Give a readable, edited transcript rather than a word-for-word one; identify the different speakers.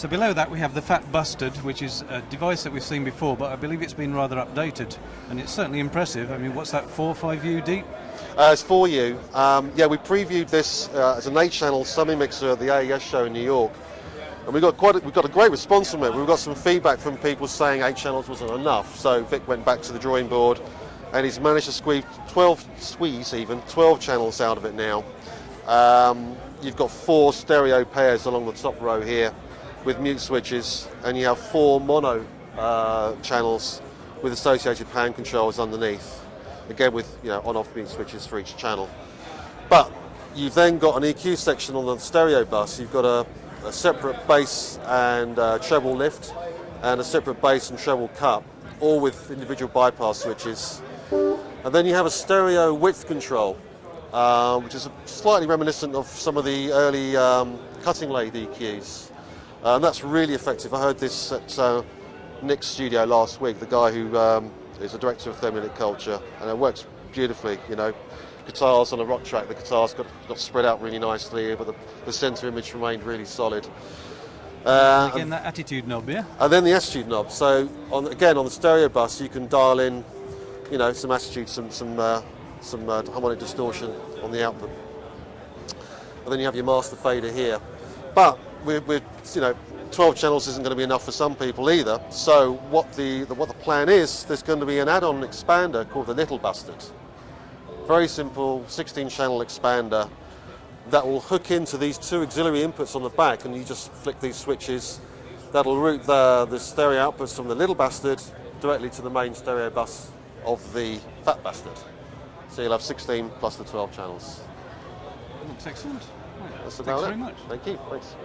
Speaker 1: So below that we have the Fat Bustard, which is a device that we've seen before, but I believe it's been rather updated, and it's certainly impressive. I mean, what's that, 4 or 5U deep?
Speaker 2: It's 4U. Yeah, we previewed this as an 8-channel semi-mixer at the AES show in New York, and we got a great response from it. We've got some feedback from people saying 8 channels wasn't enough, so Vic went back to the drawing board, and he's managed to squeeze 12 channels out of it now. You've got 4 stereo pairs along the top row here, with mute switches, and you have 4 mono channels with associated pan controls underneath, again with on-off mute switches for each channel. But you've then got an EQ section on the stereo bus. You've got a separate bass and treble lift, and a separate bass and treble cut, all with individual bypass switches. And then you have a stereo width control, which is slightly reminiscent of some of the early cutting lathe EQs. And that's really effective. I heard this at Nick's studio last week, the guy who is the director of Thermionic Culture, and it works beautifully. Guitars on a rock track, the guitars got spread out really nicely, but the centre image remained really solid.
Speaker 1: Again, that attitude knob, yeah?
Speaker 2: And then the attitude knob. So on the stereo bus, you can dial in, some attitude, some harmonic distortion on the output. And then you have your master fader here. But we're 12 channels isn't going to be enough for some people either. So what the plan is, there's going to be an add-on expander called the Little Bustard. Very simple 16-channel expander that will hook into these 2 auxiliary inputs on the back, and you just flick these switches. That'll route the stereo outputs from the Little Bustard directly to the main stereo bus of the Fat Bustard. So you'll have 16 plus the 12 channels.
Speaker 1: Looks excellent.
Speaker 2: That's
Speaker 1: Thanks very much.
Speaker 2: Thank you. Thanks.